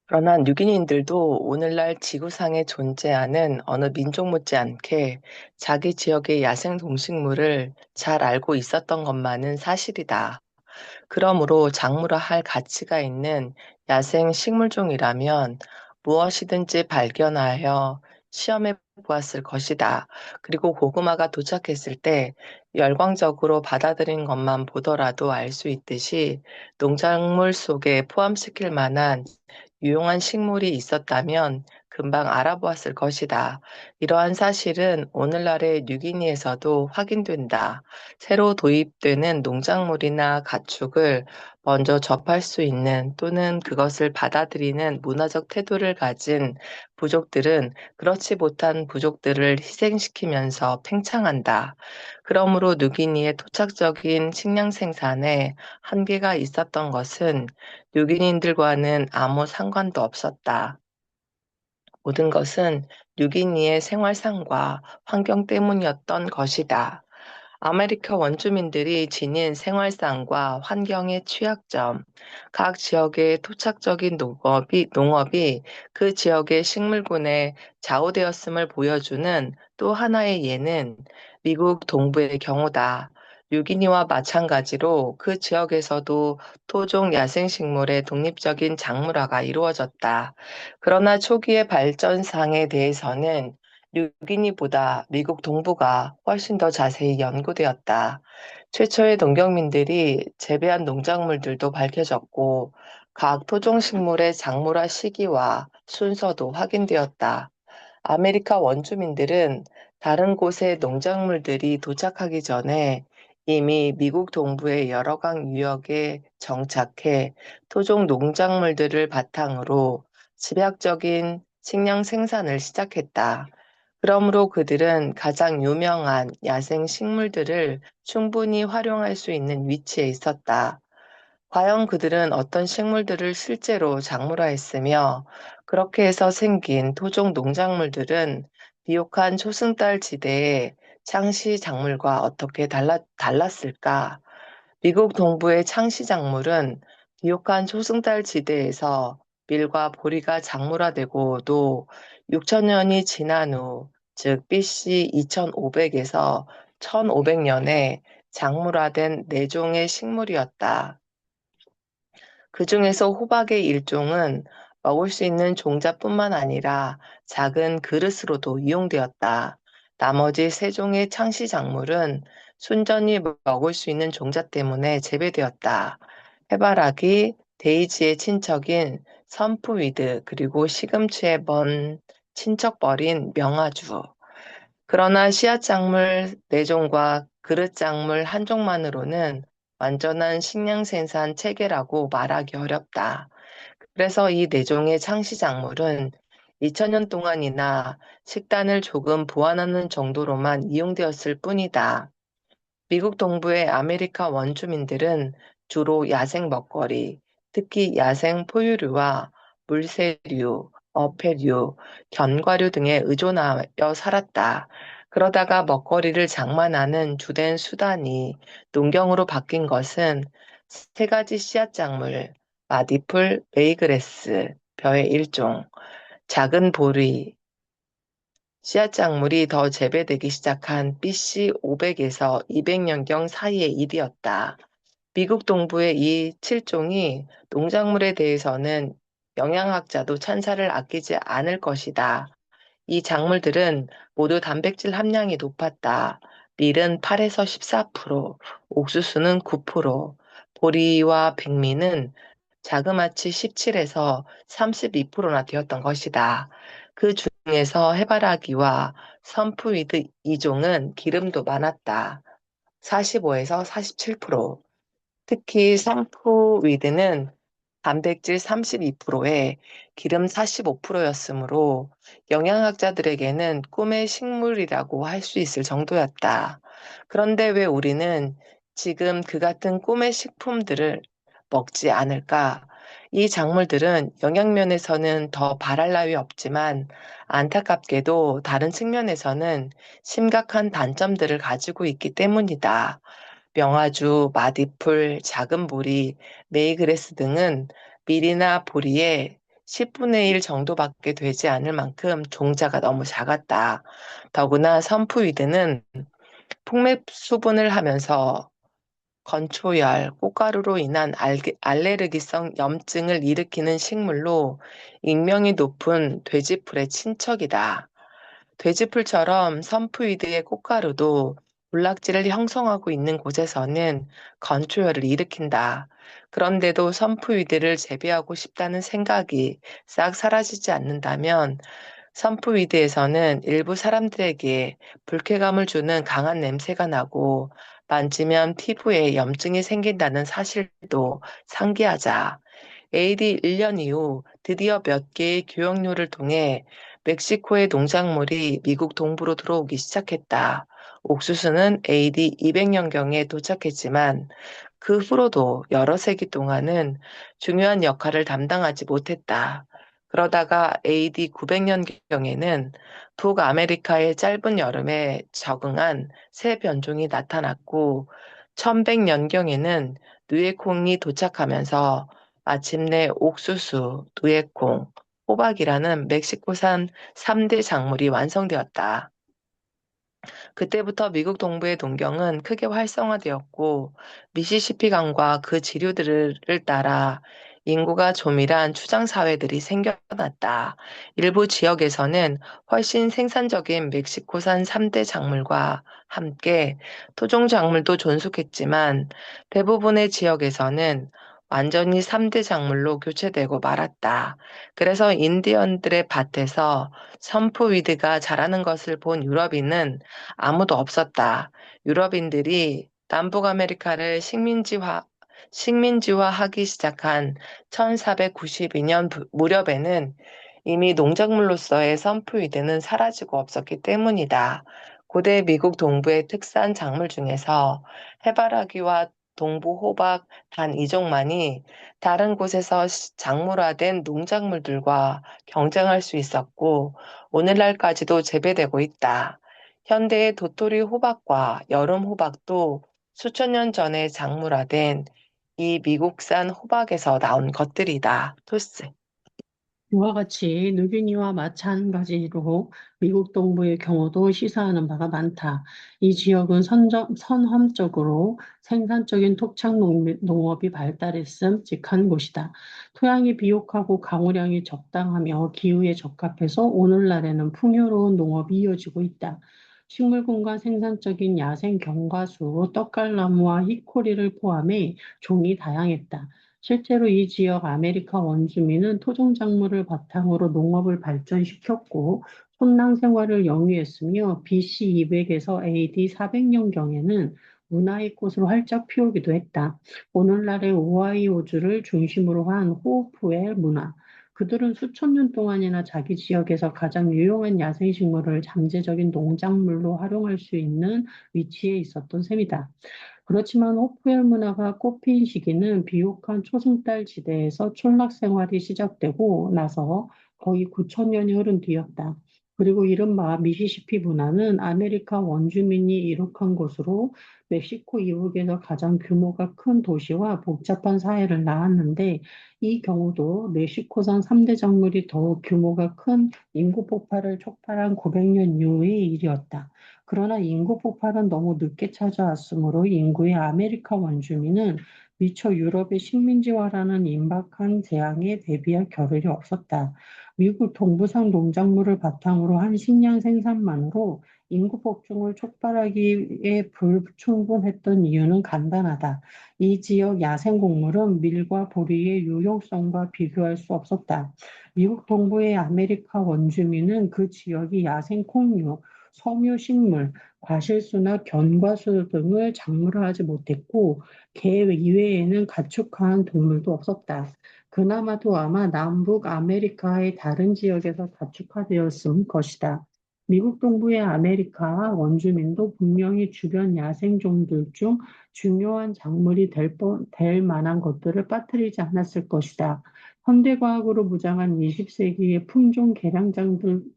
그러나 뉴기니인들도 오늘날 지구상에 존재하는 어느 민족 못지않게 자기 지역의 야생 동식물을 잘 알고 있었던 것만은 사실이다. 그러므로 작물화 할 가치가 있는 야생 식물종이라면 무엇이든지 발견하여 시험해 보았을 것이다. 그리고 고구마가 도착했을 때 열광적으로 받아들인 것만 보더라도 알 수 있듯이 농작물 속에 포함시킬 만한 유용한 식물이 있었다면 금방 알아보았을 것이다. 이러한 사실은 오늘날의 뉴기니에서도 확인된다. 새로 도입되는 농작물이나 가축을 먼저 접할 수 있는 또는 그것을 받아들이는 문화적 태도를 가진 부족들은 그렇지 못한 부족들을 희생시키면서 팽창한다. 그러므로 누기니의 토착적인 식량 생산에 한계가 있었던 것은 뉴기니인들과는 아무 상관도 없었다. 모든 것은 뉴기니의 생활상과 환경 때문이었던 것이다. 아메리카 원주민들이 지닌 생활상과 환경의 취약점, 각 지역의 토착적인 농업이 그 지역의 식물군에 좌우되었음을 보여주는 또 하나의 예는 미국 동부의 경우다. 뉴기니와 마찬가지로 그 지역에서도 토종 야생식물의 독립적인 작물화가 이루어졌다. 그러나 초기의 발전상에 대해서는 뉴기니보다 미국 동부가 훨씬 더 자세히 연구되었다. 최초의 농경민들이 재배한 농작물들도 밝혀졌고, 각 토종식물의 작물화 시기와 순서도 확인되었다. 아메리카 원주민들은 다른 곳의 농작물들이 도착하기 전에 이미 미국 동부의 여러 강 유역에 정착해 토종 농작물들을 바탕으로 집약적인 식량 생산을 시작했다. 그러므로 그들은 가장 유명한 야생 식물들을 충분히 활용할 수 있는 위치에 있었다. 과연 그들은 어떤 식물들을 실제로 작물화했으며 그렇게 해서 생긴 토종 농작물들은 비옥한 초승달 지대의 창시 작물과 어떻게 달랐을까? 미국 동부의 창시 작물은 비옥한 초승달 지대에서 밀과 보리가 작물화되고도 6천년이 지난 후, 즉 BC 2500에서 1500년에 작물화된 네 종의 식물이었다. 그 중에서 호박의 일종은 먹을 수 있는 종자뿐만 아니라 작은 그릇으로도 이용되었다. 나머지 세 종의 창시 작물은 순전히 먹을 수 있는 종자 때문에 재배되었다. 해바라기, 데이지의 친척인 선프위드, 그리고 시금치의 먼 친척벌인 명아주. 그러나 씨앗작물 4종과 그릇작물 1종만으로는 완전한 식량 생산 체계라고 말하기 어렵다. 그래서 이 4종의 창시작물은 2000년 동안이나 식단을 조금 보완하는 정도로만 이용되었을 뿐이다. 미국 동부의 아메리카 원주민들은 주로 야생 먹거리, 특히 야생 포유류와 물새류, 어패류, 견과류 등에 의존하여 살았다. 그러다가 먹거리를 장만하는 주된 수단이 농경으로 바뀐 것은 세 가지 씨앗 작물, 마디풀, 메이그레스, 벼의 일종, 작은 보리, 씨앗 작물이 더 재배되기 시작한 BC 500에서 200년경 사이의 일이었다. 미국 동부의 이 7종이 농작물에 대해서는 영양학자도 찬사를 아끼지 않을 것이다. 이 작물들은 모두 단백질 함량이 높았다. 밀은 8에서 14%, 옥수수는 9%, 보리와 백미는 자그마치 17에서 32%나 되었던 것이다. 그 중에서 해바라기와 선프위드 2종은 기름도 많았다. 45에서 47%. 특히 선프위드는 단백질 32%에 기름 45%였으므로 영양학자들에게는 꿈의 식물이라고 할 수 있을 정도였다. 그런데 왜 우리는 지금 그 같은 꿈의 식품들을 먹지 않을까? 이 작물들은 영양면에서는 더 바랄 나위 없지만 안타깝게도 다른 측면에서는 심각한 단점들을 가지고 있기 때문이다. 명아주, 마디풀, 작은 보리, 메이그레스 등은 밀이나 보리에 10분의 1 정도밖에 되지 않을 만큼 종자가 너무 작았다. 더구나 선푸위드는 폭맥 수분을 하면서 건초열, 꽃가루로 인한 알레르기성 염증을 일으키는 식물로 익명이 높은 돼지풀의 친척이다. 돼지풀처럼 선푸이드의 꽃가루도 군락지를 형성하고 있는 곳에서는 건초열을 일으킨다. 그런데도 선푸이드를 재배하고 싶다는 생각이 싹 사라지지 않는다면 선푸위드에서는 일부 사람들에게 불쾌감을 주는 강한 냄새가 나고 만지면 피부에 염증이 생긴다는 사실도 상기하자. AD 1년 이후 드디어 몇 개의 교역로를 통해 멕시코의 농작물이 미국 동부로 들어오기 시작했다. 옥수수는 AD 200년경에 도착했지만 그 후로도 여러 세기 동안은 중요한 역할을 담당하지 못했다. 그러다가 AD 900년경에는 북아메리카의 짧은 여름에 적응한 새 변종이 나타났고 1100년경에는 누에콩이 도착하면서 마침내 옥수수, 누에콩, 호박이라는 멕시코산 3대 작물이 완성되었다. 그때부터 미국 동부의 농경은 크게 활성화되었고 미시시피 강과 그 지류들을 따라 인구가 조밀한 추장 사회들이 생겨났다. 일부 지역에서는 훨씬 생산적인 멕시코산 3대 작물과 함께 토종 작물도 존속했지만 대부분의 지역에서는 완전히 3대 작물로 교체되고 말았다. 그래서 인디언들의 밭에서 선포위드가 자라는 것을 본 유럽인은 아무도 없었다. 유럽인들이 남북 아메리카를 식민지화하기 시작한 1492년 무렵에는 이미 농작물로서의 선푸위드는 사라지고 없었기 때문이다. 고대 미국 동부의 특산 작물 중에서 해바라기와 동부 호박 단 이 종만이 다른 곳에서 작물화된 농작물들과 경쟁할 수 있었고 오늘날까지도 재배되고 있다. 현대의 도토리 호박과 여름 호박도 수천 년 전에 작물화된 이 미국산 호박에서 나온 것들이다. 토스. 이와 같이 누기니와 마찬가지로 미국 동부의 경우도 시사하는 바가 많다. 이 지역은 선험적으로 생산적인 토착 농업이 발달했음직한 곳이다. 토양이 비옥하고 강우량이 적당하며 기후에 적합해서 오늘날에는 풍요로운 농업이 이어지고 있다. 식물군과 생산적인 야생 경과수, 떡갈나무와 히코리를 포함해 종이 다양했다. 실제로 이 지역 아메리카 원주민은 토종 작물을 바탕으로 농업을 발전시켰고 촌랑 생활을 영위했으며 BC 200에서 AD 400년경에는 문화의 꽃을 활짝 피우기도 했다. 오늘날의 오하이오주를 중심으로 한 호프웰 문화. 그들은 수천 년 동안이나 자기 지역에서 가장 유용한 야생식물을 잠재적인 농작물로 활용할 수 있는 위치에 있었던 셈이다. 그렇지만 호프엘 문화가 꽃핀 시기는 비옥한 초승달 지대에서 촌락 생활이 시작되고 나서 거의 9천 년이 흐른 뒤였다. 그리고 이른바 미시시피 문화는 아메리카 원주민이 이룩한 곳으로 멕시코 이북에서 가장 규모가 큰 도시와 복잡한 사회를 낳았는데 이 경우도 멕시코산 3대 작물이 더욱 규모가 큰 인구 폭발을 촉발한 900년 이후의 일이었다. 그러나 인구 폭발은 너무 늦게 찾아왔으므로 인구의 아메리카 원주민은 미처 유럽의 식민지화라는 임박한 재앙에 대비할 겨를이 없었다. 미국 동부산 농작물을 바탕으로 한 식량 생산만으로 인구 폭증을 촉발하기에 불충분했던 이유는 간단하다. 이 지역 야생곡물은 밀과 보리의 유용성과 비교할 수 없었다. 미국 동부의 아메리카 원주민은 그 지역이 야생 콩류, 섬유식물, 과실수나 견과수 등을 작물화하지 못했고 개 이외에는 가축화한 동물도 없었다. 그나마도 아마 남북 아메리카의 다른 지역에서 가축화되었을 것이다. 미국 동부의 아메리카 원주민도 분명히 주변 야생종들 중 중요한 작물이 될 만한 것들을 빠뜨리지 않았을 것이다. 현대과학으로 무장한 20세기의 품종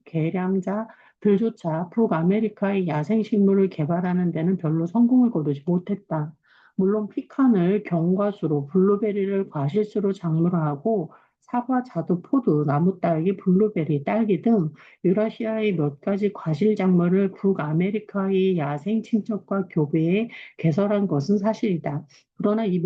개량자들조차 북아메리카의 야생식물을 개발하는 데는 별로 성공을 거두지 못했다. 물론 피칸을 견과수로, 블루베리를 과실수로 작물화하고 사과, 자두, 포도, 나무딸기, 블루베리, 딸기 등 유라시아의 몇 가지 과실 작물을 북아메리카의 야생 친척과 교배해 개설한 것은 사실이다. 그러나 이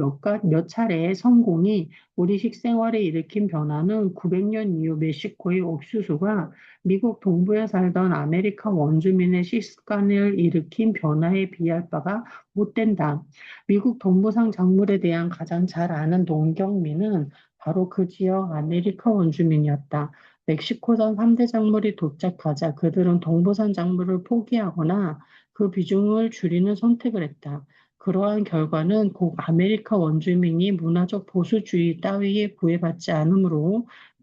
몇 차례의 성공이 우리 식생활에 일으킨 변화는 900년 이후 멕시코의 옥수수가 미국 동부에 살던 아메리카 원주민의 식습관을 일으킨 변화에 비할 바가 못된다. 미국 동부상 작물에 대한 가장 잘 아는 농경민은 바로 그 지역 아메리카 원주민이었다. 멕시코산 3대 작물이 도착하자 그들은 동부산 작물을 포기하거나 그 비중을 줄이는 선택을 했다. 그러한 결과는 곧 아메리카 원주민이 문화적 보수주의 따위에 구애받지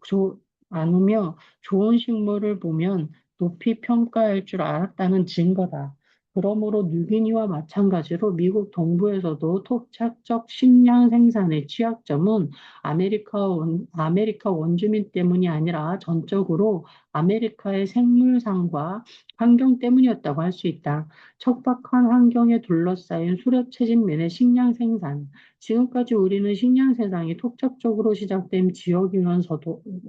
조- 않으며 좋은 식물을 보면 높이 평가할 줄 알았다는 증거다. 그러므로 뉴기니와 마찬가지로 미국 동부에서도 토착적 식량 생산의 취약점은 아메리카 원주민 때문이 아니라 전적으로 아메리카의 생물상과 환경 때문이었다고 할 수 있다. 척박한 환경에 둘러싸인 수렵채집민의 식량 생산. 지금까지 우리는 식량 생산이 토착적으로 시작된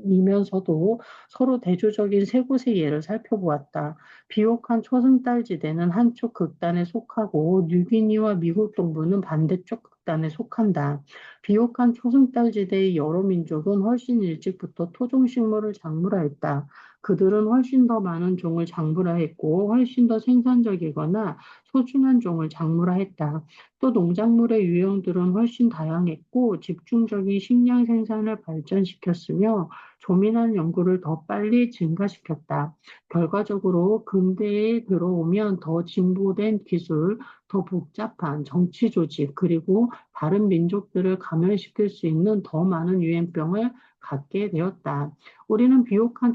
이면서도 서로 대조적인 세 곳의 예를 살펴보았다. 비옥한 초승달지대는 한쪽 극단에 속하고 뉴기니와 미국 동부는 반대쪽 극단에 속한다. 비옥한 초승달지대의 여러 민족은 훨씬 일찍부터 토종식물을 작물화했다. 그들은 훨씬 더 많은 종을 작물화했고 훨씬 더 생산적이거나 소중한 종을 작물화했다. 또 농작물의 유형들은 훨씬 다양했고 집중적인 식량 생산을 발전시켰으며 조민한 연구를 더 빨리 증가시켰다. 결과적으로 근대에 들어오면 더 진보된 기술, 더 복잡한 정치 조직, 그리고 다른 민족들을 감염시킬 수 있는 더 많은 유행병을 갖게 되었다. 우리는 비옥한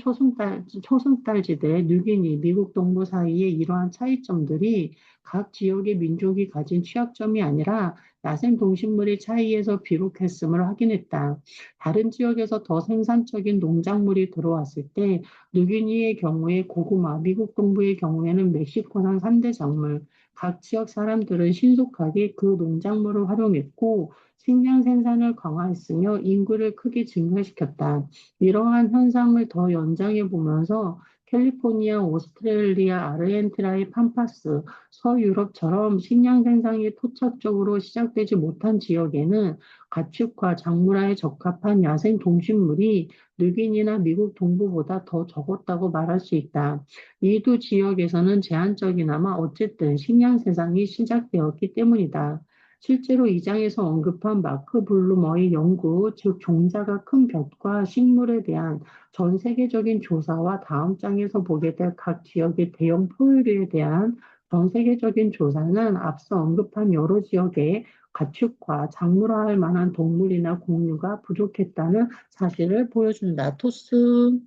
초승달지대, 뉴기니, 미국 동부 사이의 이러한 차이점들이 각 지역의 민족이 가진 취약점이 아니라 야생 동식물의 차이에서 비롯했음을 확인했다. 다른 지역에서 더 생산적인 농작물이 들어왔을 때 뉴기니의 경우에 고구마, 미국 동부의 경우에는 멕시코산 3대 작물, 각 지역 사람들은 신속하게 그 농작물을 활용했고 식량 생산을 강화했으며 인구를 크게 증가시켰다. 이러한 현상을 더 연장해 보면서 캘리포니아, 오스트레일리아, 아르헨티나의 팜파스, 서유럽처럼 식량 생산이 토착적으로 시작되지 못한 지역에는 가축과 작물화에 적합한 야생 동식물이 뉴기니나 미국 동부보다 더 적었다고 말할 수 있다. 이 두 지역에서는 제한적이나마 어쨌든 식량 생산이 시작되었기 때문이다. 실제로 이 장에서 언급한 마크 블루머의 연구, 즉 종자가 큰 볕과 식물에 대한 전 세계적인 조사와 다음 장에서 보게 될 각 지역의 대형 포유류에 대한 전 세계적인 조사는 앞서 언급한 여러 지역에 가축과 작물화할 만한 동물이나 공유가 부족했다는 사실을 보여준다. 토스.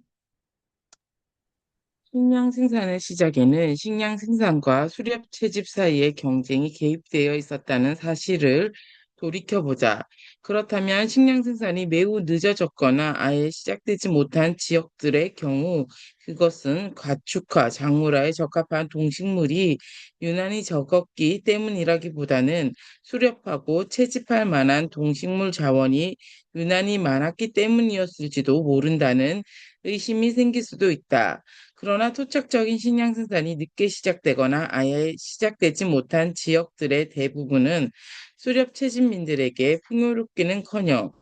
식량 생산의 시작에는 식량 생산과 수렵 채집 사이의 경쟁이 개입되어 있었다는 사실을 돌이켜보자. 그렇다면 식량 생산이 매우 늦어졌거나 아예 시작되지 못한 지역들의 경우 그것은 가축화, 작물화에 적합한 동식물이 유난히 적었기 때문이라기보다는 수렵하고 채집할 만한 동식물 자원이 유난히 많았기 때문이었을지도 모른다는 의심이 생길 수도 있다. 그러나 토착적인 식량 생산이 늦게 시작되거나 아예 시작되지 못한 지역들의 대부분은 수렵 채집민들에게 풍요롭기는커녕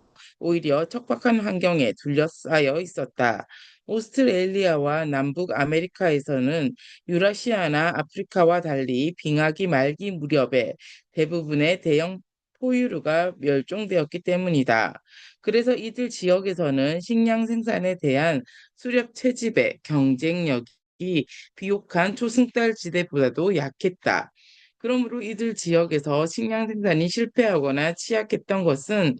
오히려 척박한 환경에 둘러싸여 있었다. 오스트레일리아와 남북 아메리카에서는 유라시아나 아프리카와 달리 빙하기 말기 무렵에 대부분의 대형 포유류가 멸종되었기 때문이다. 그래서 이들 지역에서는 식량 생산에 대한 수렵 채집의 경쟁력이 비옥한 초승달 지대보다도 약했다. 그러므로 이들 지역에서 식량 생산이 실패하거나 취약했던 것은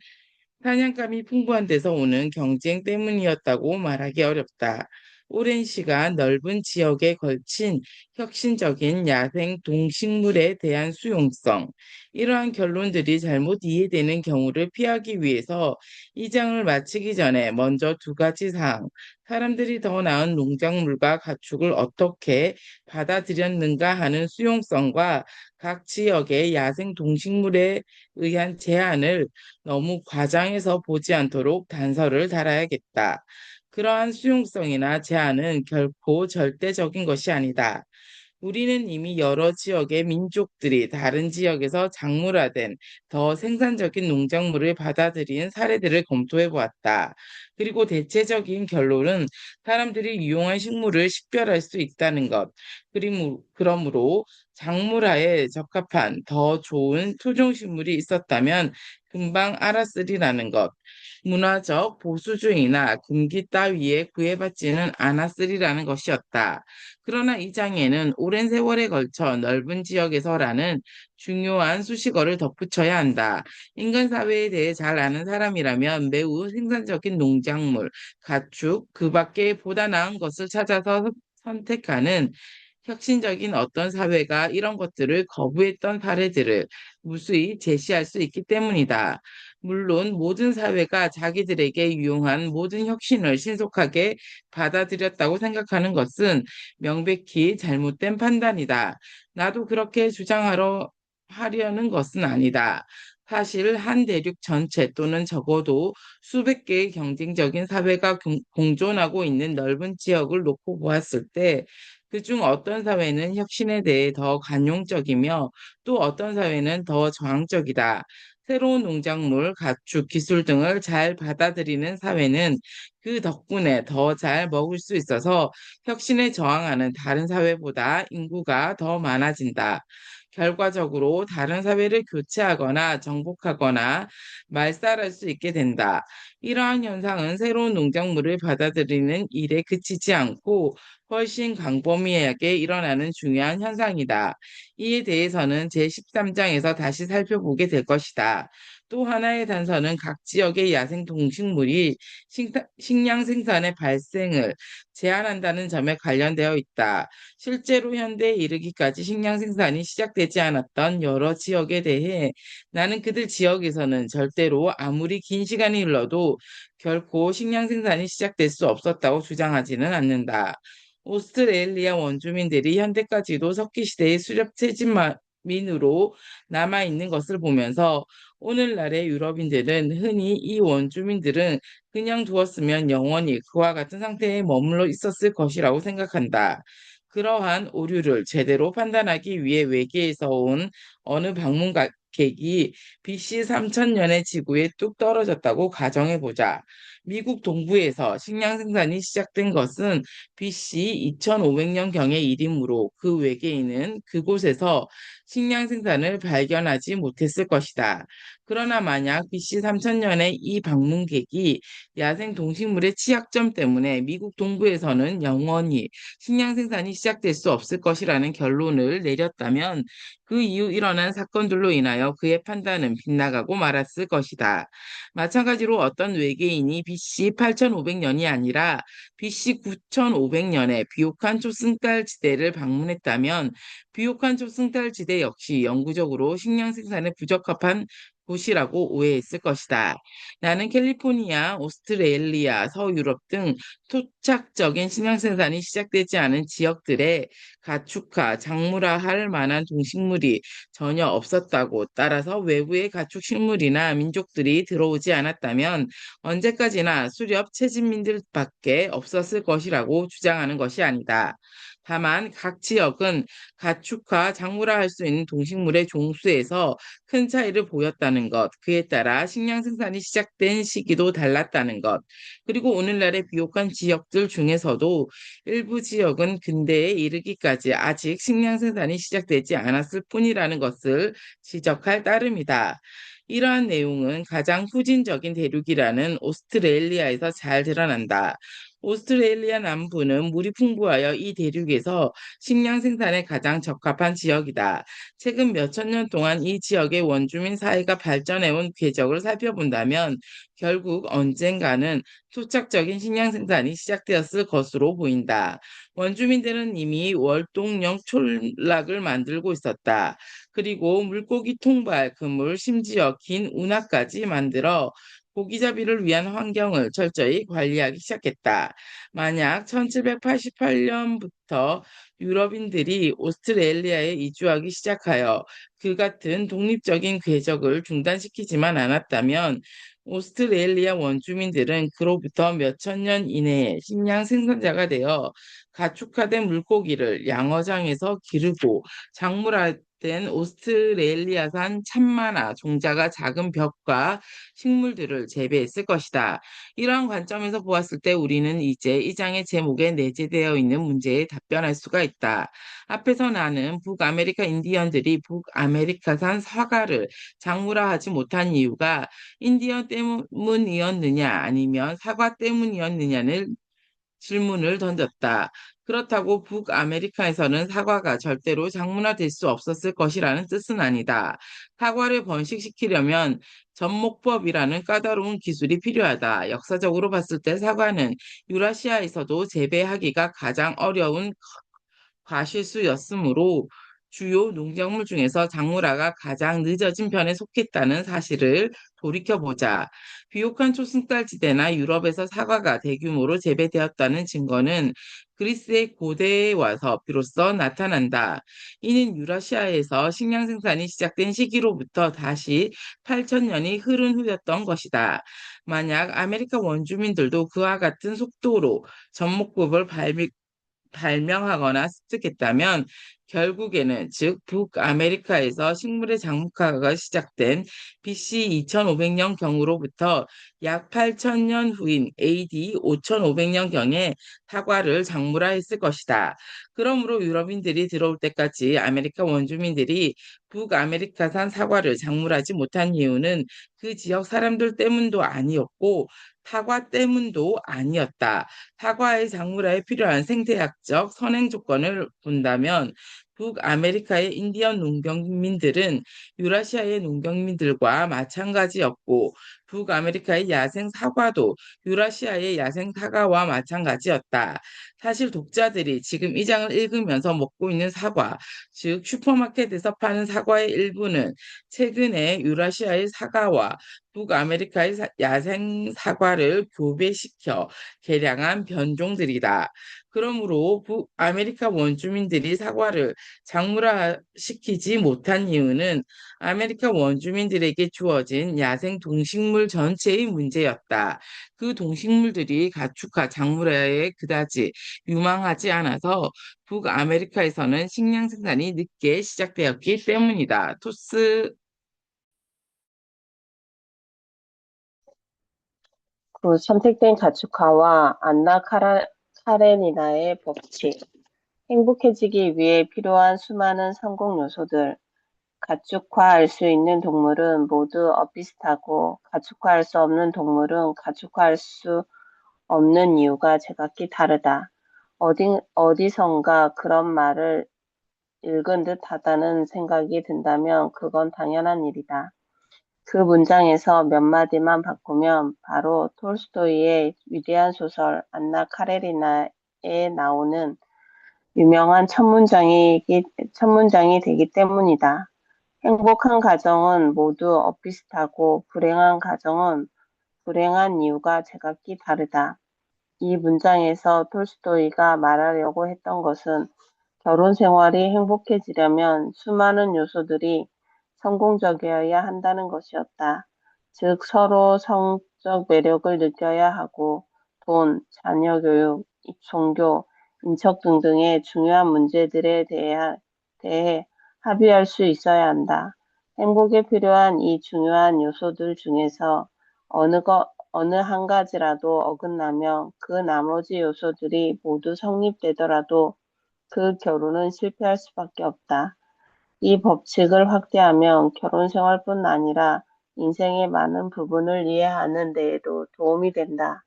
사냥감이 풍부한 데서 오는 경쟁 때문이었다고 말하기 어렵다. 오랜 시간 넓은 지역에 걸친 혁신적인 야생 동식물에 대한 수용성, 이러한 결론들이 잘못 이해되는 경우를 피하기 위해서 이 장을 마치기 전에 먼저 두 가지 사항, 사람들이 더 나은 농작물과 가축을 어떻게 받아들였는가 하는 수용성과 각 지역의 야생 동식물에 의한 제한을 너무 과장해서 보지 않도록 단서를 달아야겠다. 그러한 수용성이나 제한은 결코 절대적인 것이 아니다. 우리는 이미 여러 지역의 민족들이 다른 지역에서 작물화된 더 생산적인 농작물을 받아들인 사례들을 검토해 보았다. 그리고 대체적인 결론은 사람들이 이용한 식물을 식별할 수 있다는 것. 그러므로 작물화에 적합한 더 좋은 토종식물이 있었다면 금방 알았으리라는 것. 문화적 보수주의나 금기 따위에 구애받지는 않았으리라는 것이었다. 그러나 이 장에는 오랜 세월에 걸쳐 넓은 지역에서라는 중요한 수식어를 덧붙여야 한다. 인간 사회에 대해 잘 아는 사람이라면 매우 생산적인 농작물, 가축, 그 밖에 보다 나은 것을 찾아서 선택하는 혁신적인 어떤 사회가 이런 것들을 거부했던 사례들을 무수히 제시할 수 있기 때문이다. 물론 모든 사회가 자기들에게 유용한 모든 혁신을 신속하게 받아들였다고 생각하는 것은 명백히 잘못된 판단이다. 나도 그렇게 하려는 것은 아니다. 사실 한 대륙 전체 또는 적어도 수백 개의 경쟁적인 사회가 공존하고 있는 넓은 지역을 놓고 보았을 때 그중 어떤 사회는 혁신에 대해 더 관용적이며 또 어떤 사회는 더 저항적이다. 새로운 농작물, 가축, 기술 등을 잘 받아들이는 사회는 그 덕분에 더 잘 먹을 수 있어서 혁신에 저항하는 다른 사회보다 인구가 더 많아진다. 결과적으로 다른 사회를 교체하거나 정복하거나 말살할 수 있게 된다. 이러한 현상은 새로운 농작물을 받아들이는 일에 그치지 않고 훨씬 광범위하게 일어나는 중요한 현상이다. 이에 대해서는 제13장에서 다시 살펴보게 될 것이다. 또 하나의 단서는 각 지역의 야생 동식물이 식량 생산의 발생을 제한한다는 점에 관련되어 있다. 실제로 현대에 이르기까지 식량 생산이 시작되지 않았던 여러 지역에 대해 나는 그들 지역에서는 절대로 아무리 긴 시간이 흘러도 결코 식량 생산이 시작될 수 없었다고 주장하지는 않는다. 오스트레일리아 원주민들이 현대까지도 석기 시대의 수렵 채집민으로 남아 있는 것을 보면서 오늘날의 유럽인들은 흔히 이 원주민들은 그냥 두었으면 영원히 그와 같은 상태에 머물러 있었을 것이라고 생각한다. 그러한 오류를 제대로 판단하기 위해 외계에서 온 어느 방문객이 BC 3000년의 지구에 뚝 떨어졌다고 가정해보자. 미국 동부에서 식량 생산이 시작된 것은 BC 2500년경의 일이므로 그 외계인은 그곳에서 식량 생산을 발견하지 못했을 것이다. 그러나 만약 BC 3000년에 이 방문객이 야생 동식물의 취약점 때문에 미국 동부에서는 영원히 식량 생산이 시작될 수 없을 것이라는 결론을 내렸다면 그 이후 일어난 사건들로 인하여 그의 판단은 빗나가고 말았을 것이다. 마찬가지로 어떤 외계인이 BC 8500년이 아니라 BC 9500년에 비옥한 초승달 지대를 방문했다면 비옥한 초승달 지대 역시 영구적으로 식량 생산에 부적합한 곳이라고 오해했을 것이다. 나는 캘리포니아, 오스트레일리아, 서유럽 등 토착적인 식량 생산이 시작되지 않은 지역들에 가축화, 작물화할 만한 동식물이 전혀 없었다고, 따라서 외부의 가축 식물이나 민족들이 들어오지 않았다면 언제까지나 수렵 채집민들밖에 없었을 것이라고 주장하는 것이 아니다. 다만 각 지역은 가축화, 작물화할 수 있는 동식물의 종수에서 큰 차이를 보였다는 것, 그에 따라 식량 생산이 시작된 시기도 달랐다는 것, 그리고 오늘날의 비옥한 지역들 중에서도 일부 지역은 근대에 이르기까지 아직 식량 생산이 시작되지 않았을 뿐이라는 것을 지적할 따름이다. 이러한 내용은 가장 후진적인 대륙이라는 오스트레일리아에서 잘 드러난다. 오스트레일리아 남부는 물이 풍부하여 이 대륙에서 식량 생산에 가장 적합한 지역이다. 최근 몇천 년 동안 이 지역의 원주민 사회가 발전해온 궤적을 살펴본다면 결국 언젠가는 토착적인 식량 생산이 시작되었을 것으로 보인다. 원주민들은 이미 월동령 촌락을 만들고 있었다. 그리고 물고기 통발, 그물, 심지어 긴 운하까지 만들어 고기잡이를 위한 환경을 철저히 관리하기 시작했다. 만약 1788년부터 유럽인들이 오스트레일리아에 이주하기 시작하여 그 같은 독립적인 궤적을 중단시키지만 않았다면 오스트레일리아 원주민들은 그로부터 몇천 년 이내에 식량 생산자가 되어 가축화된 물고기를 양어장에서 기르고 작물화된 오스트레일리아산 참마나 종자가 작은 벽과 식물들을 재배했을 것이다. 이러한 관점에서 보았을 때 우리는 이제 이 장의 제목에 내재되어 있는 문제에 답변할 수가 있다. 앞에서 나는 북아메리카 인디언들이 북아메리카산 사과를 작물화하지 못한 이유가 인디언 때문이었느냐 아니면 사과 때문이었느냐는 질문을 던졌다. 그렇다고 북아메리카에서는 사과가 절대로 작문화될 수 없었을 것이라는 뜻은 아니다. 사과를 번식시키려면 접목법이라는 까다로운 기술이 필요하다. 역사적으로 봤을 때 사과는 유라시아에서도 재배하기가 가장 어려운 과실수였으므로 주요 농작물 중에서 작물화가 가장 늦어진 편에 속했다는 사실을 돌이켜보자. 비옥한 초승달지대나 유럽에서 사과가 대규모로 재배되었다는 증거는 그리스의 고대에 와서 비로소 나타난다. 이는 유라시아에서 식량 생산이 시작된 시기로부터 다시 8천년이 흐른 후였던 것이다. 만약 아메리카 원주민들도 그와 같은 속도로 접목법을 발명하거나 습득했다면 결국에는 즉 북아메리카에서 식물의 장목화가 시작된 BC 2500년 경으로부터 약 8000년 후인 AD 5500년 경에 사과를 작물화했을 것이다. 그러므로 유럽인들이 들어올 때까지 아메리카 원주민들이 북아메리카산 사과를 작물하지 못한 이유는 그 지역 사람들 때문도 아니었고 사과 때문도 아니었다. 사과의 작물화에 필요한 생태학적 선행 조건을 본다면 북아메리카의 인디언 농경민들은 유라시아의 농경민들과 마찬가지였고 북아메리카의 야생 사과도 유라시아의 야생 사과와 마찬가지였다. 사실 독자들이 지금 이 장을 읽으면서 먹고 있는 사과, 즉 슈퍼마켓에서 파는 사과의 일부는 최근에 유라시아의 사과와 북아메리카의 야생 사과를 교배시켜 개량한 변종들이다. 그러므로 북아메리카 원주민들이 사과를 작물화시키지 못한 이유는 아메리카 원주민들에게 주어진 야생 동식물 전체의 문제였다. 그 동식물들이 가축화 작물화에 그다지 유망하지 않아서 북아메리카에서는 식량 생산이 늦게 시작되었기 때문이다. 토스. 그 선택된 가축화와 카레니나의 법칙, 행복해지기 위해 필요한 수많은 성공 요소들, 가축화할 수 있는 동물은 모두 엇비슷하고 가축화할 수 없는 동물은 가축화할 수 없는 이유가 제각기 다르다. 어디선가 그런 말을 읽은 듯 하다는 생각이 든다면 그건 당연한 일이다. 그 문장에서 몇 마디만 바꾸면 바로 톨스토이의 위대한 소설 안나 카레리나에 나오는 유명한 첫 문장이 되기 때문이다. 행복한 가정은 모두 엇비슷하고 불행한 가정은 불행한 이유가 제각기 다르다. 이 문장에서 톨스토이가 말하려고 했던 것은 결혼 생활이 행복해지려면 수많은 요소들이 성공적이어야 한다는 것이었다. 즉, 서로 성적 매력을 느껴야 하고, 돈, 자녀 교육, 종교, 인척 등등의 중요한 문제들에 대해 합의할 수 있어야 한다. 행복에 필요한 이 중요한 요소들 중에서 어느 한 가지라도 어긋나면 그 나머지 요소들이 모두 성립되더라도 그 결혼은 실패할 수밖에 없다. 이 법칙을 확대하면 결혼 생활뿐 아니라 인생의 많은 부분을 이해하는 데에도 도움이 된다.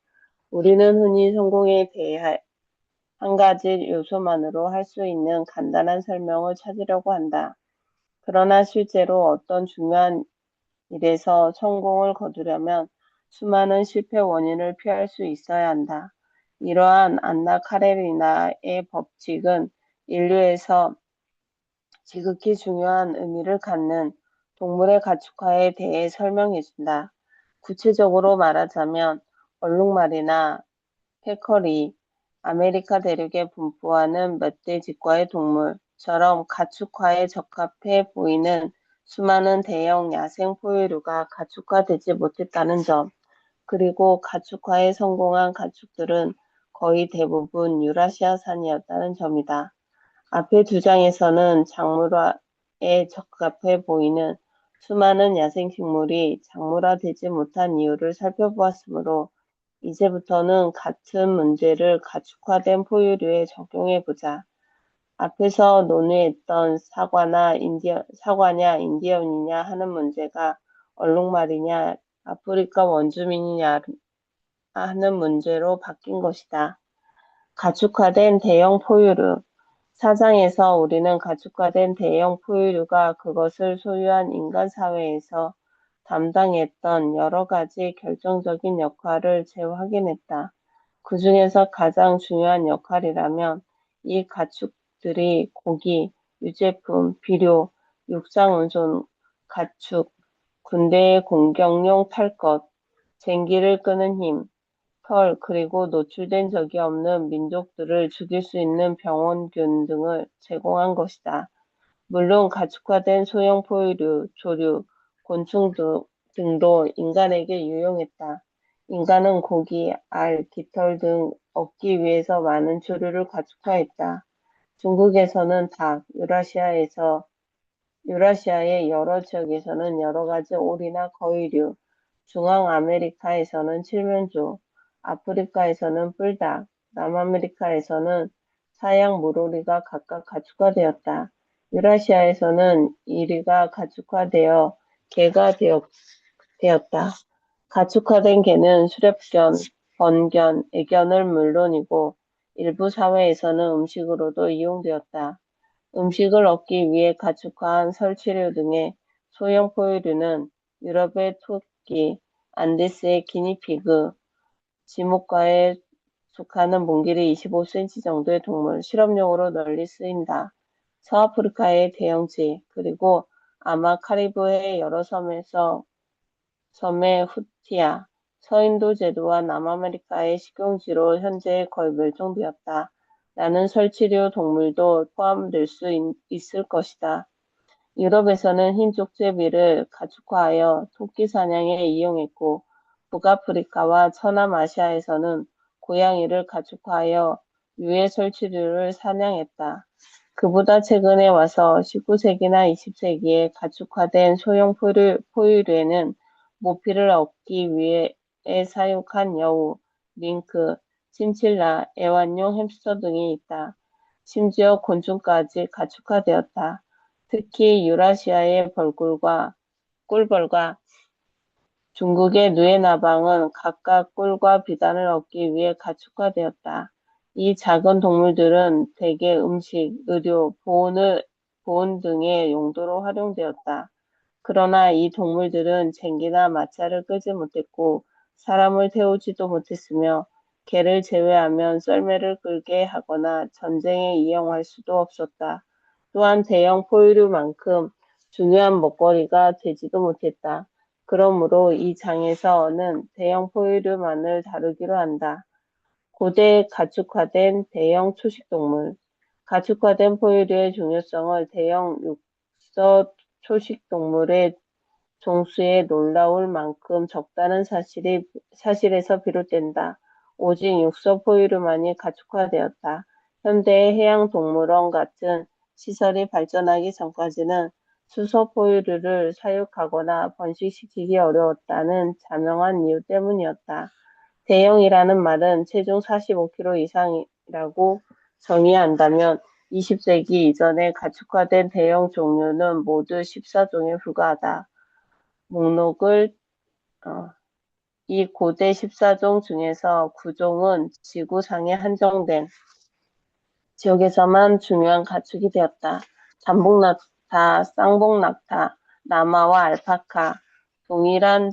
우리는 흔히 성공에 대해 한 가지 요소만으로 할 수 있는 간단한 설명을 찾으려고 한다. 그러나 실제로 어떤 중요한 일에서 성공을 거두려면 수많은 실패 원인을 피할 수 있어야 한다. 이러한 안나 카레리나의 법칙은 인류에서 지극히 중요한 의미를 갖는 동물의 가축화에 대해 설명해준다. 구체적으로 말하자면 얼룩말이나 패커리, 아메리카 대륙에 분포하는 멧돼지과의 동물처럼 가축화에 적합해 보이는 수많은 대형 야생 포유류가 가축화되지 못했다는 점, 그리고 가축화에 성공한 가축들은 거의 대부분 유라시아산이었다는 점이다. 앞의 두 장에서는 작물화에 적합해 보이는 수많은 야생식물이 작물화되지 못한 이유를 살펴보았으므로 이제부터는 같은 문제를 가축화된 포유류에 적용해 보자. 앞에서 논의했던 사과냐 인디언이냐 하는 문제가 얼룩말이냐 아프리카 원주민이냐 하는 문제로 바뀐 것이다. 가축화된 대형 포유류. 사장에서 우리는 가축화된 대형 포유류가 그것을 소유한 인간 사회에서 담당했던 여러 가지 결정적인 역할을 재확인했다. 그 중에서 가장 중요한 역할이라면 이 가축들이 고기, 유제품, 비료, 육상운송, 가축, 군대의 공격용 탈 것, 쟁기를 끄는 힘, 털, 그리고 노출된 적이 없는 민족들을 죽일 수 있는 병원균 등을 제공한 것이다. 물론 가축화된 소형 포유류, 조류, 곤충 등도 인간에게 유용했다. 인간은 고기, 알, 깃털 등 얻기 위해서 많은 조류를 가축화했다. 중국에서는 닭, 유라시아의 여러 지역에서는 여러 가지 오리나 거위류, 중앙아메리카에서는 칠면조, 아프리카에서는 뿔닭, 남아메리카에서는 사양 물오리가 각각 가축화되었다. 유라시아에서는 이리가 가축화되어 개가 되었다. 가축화된 개는 수렵견, 번견, 애견을 물론이고 일부 사회에서는 음식으로도 이용되었다. 음식을 얻기 위해 가축화한 설치류 등의 소형 포유류는 유럽의 토끼, 안데스의 기니피그, 지목과에 속하는 몸 길이 25cm 정도의 동물, 실험용으로 널리 쓰인다. 서아프리카의 대형쥐, 그리고 아마 카리브해의 여러 섬의 후티아, 서인도 제도와 남아메리카의 식용쥐로 현재 거의 멸종되었다. 라는 설치류 동물도 포함될 수 있을 것이다. 유럽에서는 흰 족제비를 가축화하여 토끼 사냥에 이용했고, 북아프리카와 서남아시아에서는 고양이를 가축화하여 유해 설치류를 사냥했다. 그보다 최근에 와서 19세기나 20세기에 가축화된 소형 포유류에는 모피를 얻기 위해 사육한 여우, 밍크, 친칠라, 애완용 햄스터 등이 있다. 심지어 곤충까지 가축화되었다. 특히 유라시아의 꿀벌과 중국의 누에나방은 각각 꿀과 비단을 얻기 위해 가축화되었다. 이 작은 동물들은 대개 음식, 의료, 보온 등의 용도로 활용되었다. 그러나 이 동물들은 쟁기나 마차를 끌지 못했고 사람을 태우지도 못했으며 개를 제외하면 썰매를 끌게 하거나 전쟁에 이용할 수도 없었다. 또한 대형 포유류만큼 중요한 먹거리가 되지도 못했다. 그러므로 이 장에서는 대형 포유류만을 다루기로 한다. 고대 가축화된 대형 초식동물. 가축화된 포유류의 중요성을 대형 육서 초식동물의 종수에 놀라울 만큼 적다는 사실에서 비롯된다. 오직 육서 포유류만이 가축화되었다. 현대의 해양동물원 같은 시설이 발전하기 전까지는 수소 포유류를 사육하거나 번식시키기 어려웠다는 자명한 이유 때문이었다. 대형이라는 말은 체중 45kg 이상이라고 정의한다면 20세기 이전에 가축화된 대형 종류는 모두 14종에 불과하다. 목록을 이 고대 14종 중에서 9종은 지구상에 한정된 지역에서만 중요한 가축이 되었다. 잠복낙타, 쌍복낙타, 나마와 알파카, 동일한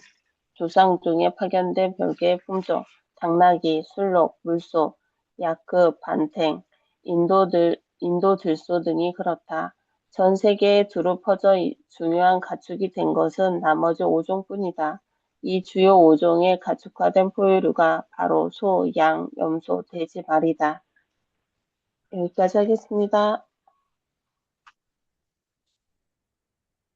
조상 중에 파견된 별개의 품종, 당나귀, 술록, 물소, 야크, 반탱, 인도 들소 등이 그렇다. 전 세계에 두루 퍼져 중요한 가축이 된 것은 나머지 5종뿐이다. 이 주요 5종의 가축화된 포유류가 바로 소, 양, 염소, 돼지, 말이다. 여기까지 하겠습니다.